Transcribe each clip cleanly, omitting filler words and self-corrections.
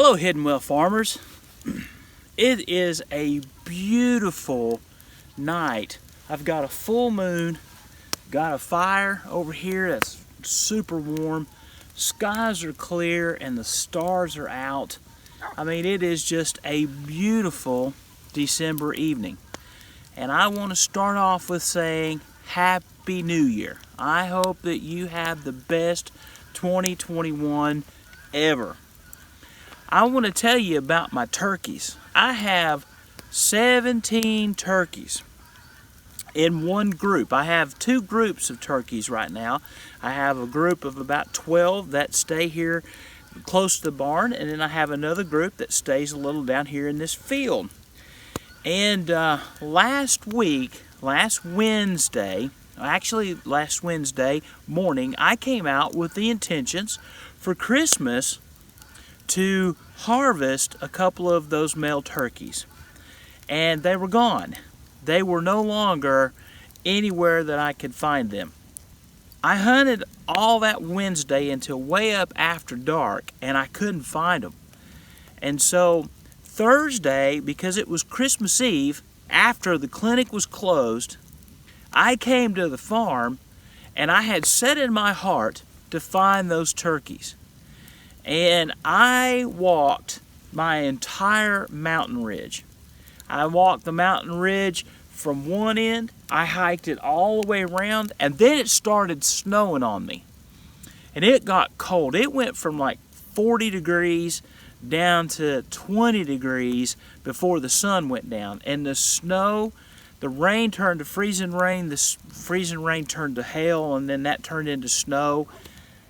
Hello, Hidden Well farmers. It is a beautiful night. I've got a full moon, got a fire over here that's super warm. Skies are clear and the stars are out. I mean, it is just a beautiful December evening. And I want to start off with saying Happy New Year. I hope that you have the best 2021 ever. I want to tell you about my turkeys. I have 17 turkeys in one group. I have two groups of turkeys right now. I have a group of about 12 that stay here close to the barn, and then I have another group that stays a little down here in this field. And last Wednesday morning, I came out with the intentions for Christmas to harvest a couple of those male turkeys. And they were gone. They were no longer anywhere that I could find them. I hunted all that Wednesday until way up after dark, and I couldn't find them. And so Thursday, because it was Christmas Eve, after the clinic was closed, I came to the farm, and I had set in my heart to find those turkeys. And I walked my entire mountain ridge. I walked the mountain ridge from one end, I hiked it all the way around, and then it started snowing on me. And it got cold. It went from like 40 degrees down to 20 degrees before the sun went down. And the snow, the rain turned to freezing rain, the freezing rain turned to hail, and then that turned into snow.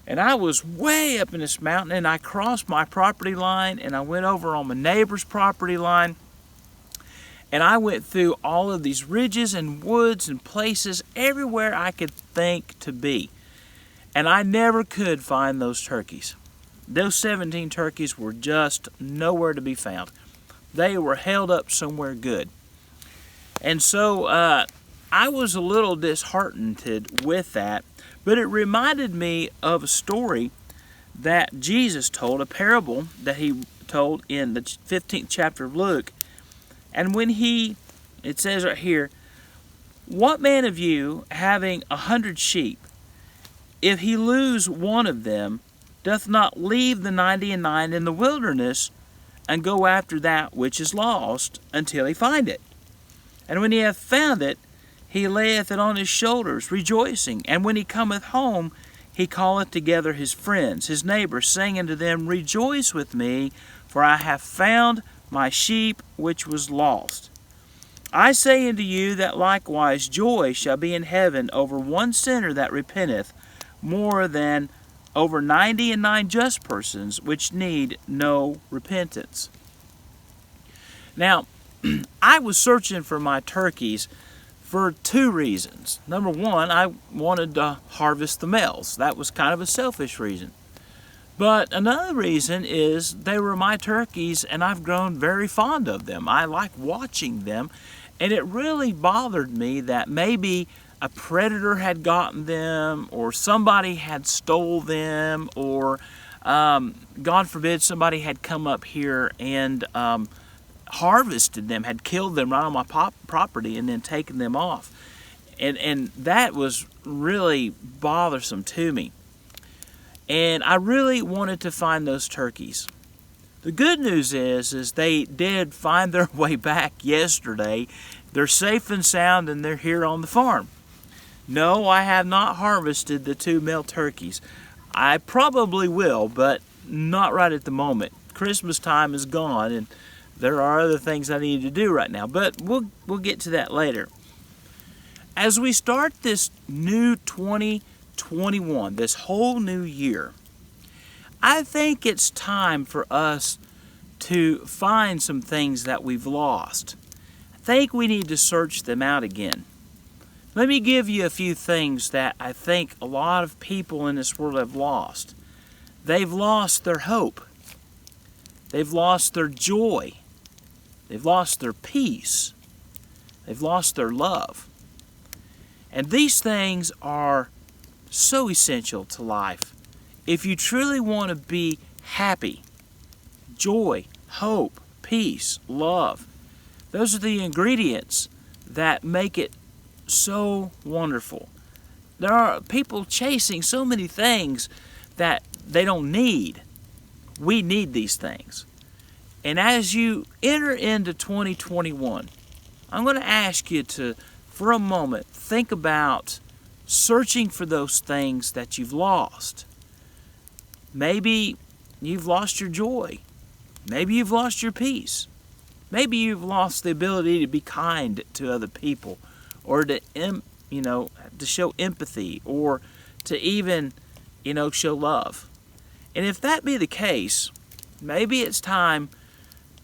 And I was way up in this mountain, and I crossed my property line, and I went over on my neighbor's property line, and I went through all of these ridges and woods and places everywhere I could think to be. And I never could find those turkeys. Those 17 turkeys were just nowhere to be found. They were held up somewhere good. And so I was a little disheartened with that, but it reminded me of a story that Jesus told, a parable that he told in the 15th chapter of Luke. And when it says right here, what man of you, having 100 sheep, if he lose one of them, doth not leave the 99 in the wilderness, and go after that which is lost, until he find it? And when he hath found it, he layeth it on his shoulders, rejoicing. And when he cometh home, he calleth together his friends, his neighbors, saying unto them, Rejoice with me, for I have found my sheep which was lost. I say unto you that likewise joy shall be in heaven over one sinner that repenteth, more than over 99 just persons which need no repentance. Now, I was searching for my turkeys for two reasons. Number one, I wanted to harvest the males. That was kind of a selfish reason. But another reason is they were my turkeys, and I've grown very fond of them. I like watching them, and it really bothered me that maybe a predator had gotten them, or somebody had stole them, or God forbid somebody had come up here and harvested them, had killed them right on my property and then taken them off. And that was really bothersome to me. And I really wanted to find those turkeys. The good news is they did find their way back yesterday. They're safe and sound, and they're here on the farm. No, I have not harvested the two male turkeys. I probably will, but not right at the moment. Christmas time is gone, and there are other things I need to do right now, but we'll get to that later. As we start this new 2021, this whole new year, I think it's time for us to find some things that we've lost. I think we need to search them out again. Let me give you a few things that I think a lot of people in this world have lost. They've lost their hope. They've lost their joy. They've lost their peace. They've lost their love. And these things are so essential to life. If you truly want to be happy, joy, hope, peace, love. Those are the ingredients that make it so wonderful. There are people chasing so many things that they don't need. We need these things. And as you enter into 2021, I'm going to ask you to, for a moment, think about searching for those things that you've lost. Maybe you've lost your joy. Maybe you've lost your peace. Maybe you've lost the ability to be kind to other people, or to show empathy, or to even, show love. And if that be the case, maybe it's time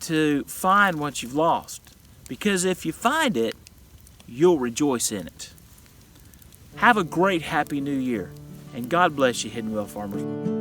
to find what you've lost. Because if you find it, you'll rejoice in it. Have a great, happy new year. And God bless you, Hidden Well Farmers.